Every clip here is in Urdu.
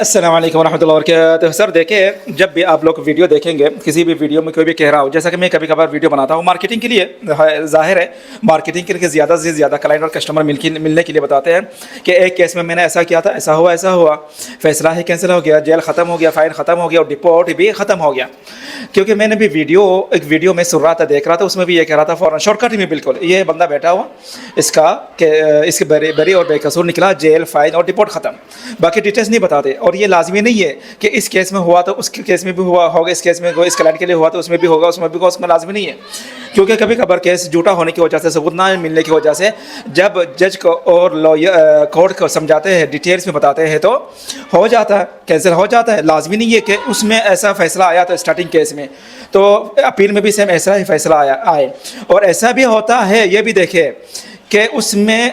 السلام علیکم ورحمۃ اللہ وبرکاتہ۔ سر دیکھیں، جب بھی آپ لوگ ویڈیو دیکھیں گے، کسی بھی ویڈیو میں کوئی بھی کہہ رہا ہو، جیسا کہ میں کبھی کبھار ویڈیو بناتا ہوں مارکیٹنگ کے لیے، ظاہر ہے مارکیٹنگ کے لیے زیادہ سے زیادہ کلائنٹ اور کسٹمر ملنے کے لیے بتاتے ہیں کہ ایک کیس میں نے ایسا کیا تھا، ایسا ہوا، فیصلہ ہی کینسل ہو گیا، جیل ختم ہو گیا، فائن ختم ہو گیا اور ڈپورٹ بھی ختم ہو گیا۔ کیونکہ میں نے بھی ایک ویڈیو میں سن رہا تھا، دیکھ رہا تھا، اس میں بھی یہ کہہ رہا تھا فوراً شارٹ کٹ میں بالکل یہ بندہ بیٹھا ہوا، اس کے بری اور بے قصور نکلا، جیل، فائن اور ڈپورٹ ختم، باقی ڈیٹیلس نہیں بتاتے۔ اور یہ لازمی نہیں ہے کہ اس کیس میں ہوا تو اس کیس میں بھی ہوگا، اس کیس میں اس کلائنٹ کے لیے ہوا تو اس میں بھی ہوگا، اس میں بھی ہوگا، اس میں لازمی نہیں ہے۔ کیونکہ کبھی کبھار کیس جھوٹا ہونے کی وجہ سے، ثبوت نہ ملنے کی وجہ سے، جب جج کو اور کورٹ کو سمجھاتے ہیں، ڈیٹیلس میں بتاتے ہیں تو ہو جاتا ہے، کینسل ہو جاتا ہے۔ لازمی نہیں ہے کہ اس میں ایسا فیصلہ آیا تو اسٹارٹنگ کیس میں تو اپیل میں بھی سیم ایسا ہی فیصلہ آئے۔ اور ایسا بھی ہوتا ہے، یہ بھی دیکھیں کہ اس میں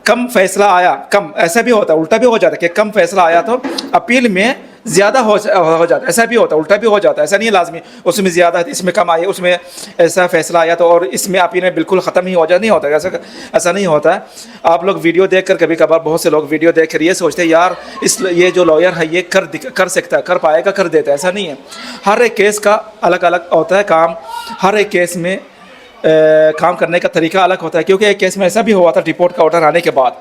کم فیصلہ آیا، کم، ایسا بھی ہوتا ہے، الٹا بھی ہو جاتا ہے کہ کم فیصلہ آیا تو اپیل میں زیادہ ہو جاتا ہے، ایسا بھی ہوتا ہے، الٹا بھی ہو جاتا ہے، ایسا نہیں ہے لازمی اس میں زیادہ ہے، اس میں کم آئے، اس میں ایسا فیصلہ آیا تو اور اس میں اپیل میں بالکل ختم ہی ہو جاتا، نہیں ہوتا ایسا نہیں ہوتا ہے۔ آپ لوگ ویڈیو دیکھ کر کبھی کبھار بہت سے لوگ ویڈیو دیکھ کر یہ سوچتے ہیں یار یہ جو لائر ہے یہ کر سکتا ہے، کر پائے گا، کر دیتا ہے، ایسا نہیں ہے۔ ہر ایک کیس کا الگ الگ ہوتا ہے کام، ہر ایک کیس میں کام کرنے کا طریقہ الگ ہوتا ہے۔ کیونکہ ایک کیس میں ایسا بھی ہوا تھا، ڈپورٹ کا آرڈر آنے کے بعد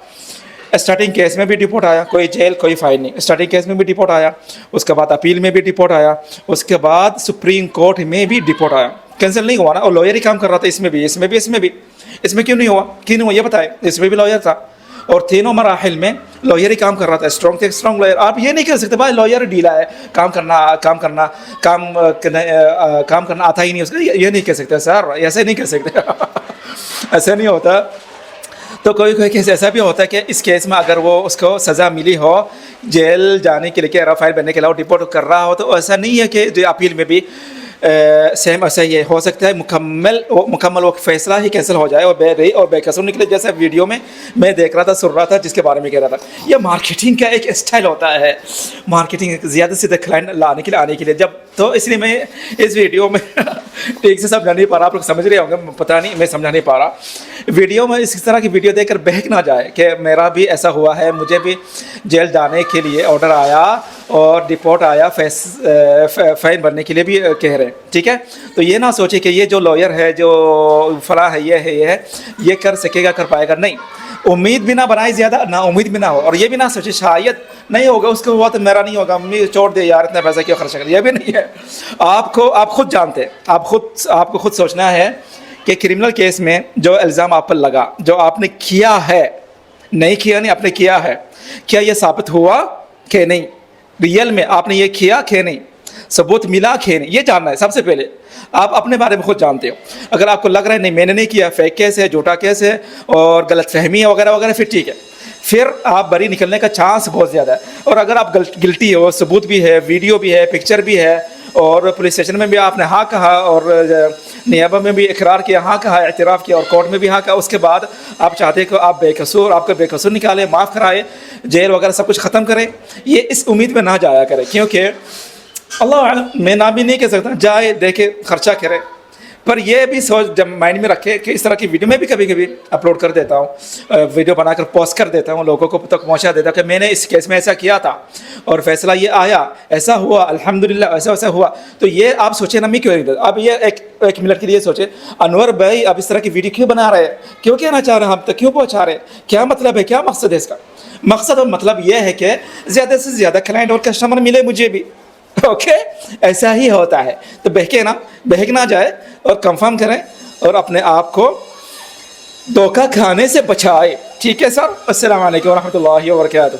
اسٹارٹنگ کیس میں بھی ڈپورٹ آیا، کوئی جیل کوئی فائن نہیں، اسٹارٹنگ کیس میں بھی ڈپورٹ آیا، اس کے بعد اپیل میں بھی ڈپورٹ آیا، اس کے بعد سپریم کورٹ میں بھی ڈپورٹ آیا، کینسل نہیں ہوا نا، اور لائر ہی کام کر رہا تھا، اس میں کیوں نہیں ہوا یہ بتائیں، اس میں بھی لائر تھا، اور تینوں مراحل میں لائر ہی کام کر رہا تھا، اسٹرانگ لائر۔ آپ یہ نہیں کہہ سکتے بھائی لائر ڈھیلا ہے، کام کرنا آتا ہی نہیں اس کو، یہ نہیں کہہ سکتے سر، ایسے نہیں کہہ سکتے ایسے نہیں ہوتا۔ تو کوئی کیس ایسا بھی ہوتا ہے کہ اس کیس میں اگر وہ اس کو سزا ملی ہو، جیل جانے کے لیے کہ رفائل بننے کے علاوہ ڈپورٹ کر رہا ہو، تو ایسا نہیں ہے کہ جو اپیل میں بھی سیم ایسا یہ ہو سکتا ہے، مکمل وہ فیصلہ ہی کینسل ہو جائے اور بے قصور نکلے، جیسا ویڈیو میں دیکھ رہا تھا، سن رہا تھا، جس کے بارے میں کہہ رہا تھا۔ یہ مارکیٹنگ کا ایک اسٹائل ہوتا ہے، مارکیٹنگ زیادہ سے زیادہ کلائنٹ آنے کے لیے جب تو اس لیے میں اس ویڈیو میں ٹھیک سے سمجھا نہیں پا رہا، آپ لوگ سمجھ رہے ہوں گے، پتہ نہیں میں سمجھا نہیں پا رہا۔ ویڈیو میں اس طرح کی ویڈیو دیکھ کر بہک نہ جائے کہ میرا بھی ایسا ہوا ہے، مجھے بھی جیل جانے کے لیے آرڈر آیا اور ڈپورٹ آیا، فائن بھرنے کے لیے بھی کہہ رہے ہیں، ٹھیک ہے۔ تو یہ نہ سوچے کہ یہ جو لائر ہے، جو فلاں ہے، یہ کر سکے گا، کر پائے گا، نہیں، امید بھی نہ بنائے، زیادہ نہ امید بھی نہ ہو، اور یہ بھی نہ سوچے شاید نہیں ہوگا، اس کو ہوا تو میرا نہیں ہوگا، امی چھوڑ دے یار، اتنا پیسہ کیوں خرچ کر، یہ بھی نہیں ہے۔ آپ خود جانتے ہیں، آپ کو خود سوچنا ہے کہ کرمنل کیس میں جو الزام آپ پر لگا، جو آپ نے کیا ہے، نہیں کیا نہیں، آپ نے کیا ہے، کیا یہ ثابت ہوا کہ نہیں، ریئل میں آپ نے یہ کیا کہ نہیں، ثبوت ملا کہ نہیں، یہ جاننا ہے سب سے پہلے۔ آپ اپنے بارے میں خود جانتے ہو، اگر آپ کو لگ رہا ہے نہیں میں نے نہیں کیا، فیک کیس ہے، جھوٹا کیس ہے اور غلط فہمی ہے وغیرہ وغیرہ، پھر ٹھیک ہے، پھر آپ بری نکلنے کا چانس بہت زیادہ ہے۔ اور اگر آپ گلٹی ہو، ثبوت بھی ہے، ویڈیو بھی ہے، پکچر بھی ہے، اور پولیس اسٹیشن میں بھی آپ نے ہاں کہا، اور نیابہ میں بھی اقرار کیا، ہاں کہا، اعتراف کیا، اور کورٹ میں بھی ہاں کہا، اس کے بعد آپ چاہتے ہیں کہ آپ کا بے قصور نکالیں، معاف کرائے، جیل وغیرہ سب کچھ ختم کریں، یہ اس امید میں نہ جایا کرے، کیونکہ اللہ اعلم، میں نہ بھی نہیں کہہ سکتا، جائے دیکھے، خرچہ کرے، پر یہ بھی سوچ جب مائنڈ میں رکھے کہ اس طرح کی ویڈیو میں بھی کبھی کبھی اپلوڈ کر دیتا ہوں، ویڈیو بنا کر پوسٹ کر دیتا ہوں، لوگوں کو تک پہنچا دیتا ہوں کہ میں نے اس کیس میں ایسا کیا تھا اور فیصلہ یہ آیا، ایسا ہوا، الحمدللہ ایسا ہوا۔ تو یہ آپ سوچیں نا، میں کیوں نہیں دیتا، اب یہ ایک منٹ کے لیے سوچیں، انور بھائی اب اس طرح کی ویڈیو کیوں بنا رہے ہیں، کیوں کہنا چاہ رہے ہیں، ہم تک کیوں پہنچا رہے ہیں، کیا مطلب ہے، کیا مقصد ہے اس کا؟ مقصد اور مطلب یہ ہے کہ زیادہ سے زیادہ کلائنٹ اور کسٹمر ملے مجھے بھی، اوکے، ایسا ہی ہوتا ہے۔ تو بہک نہ جائے اور کنفرم کریں اور اپنے آپ کو دھوکہ کھانے سے بچائے، ٹھیک ہے سر۔ السلام علیکم ورحمۃ اللہ وبرکاتہ۔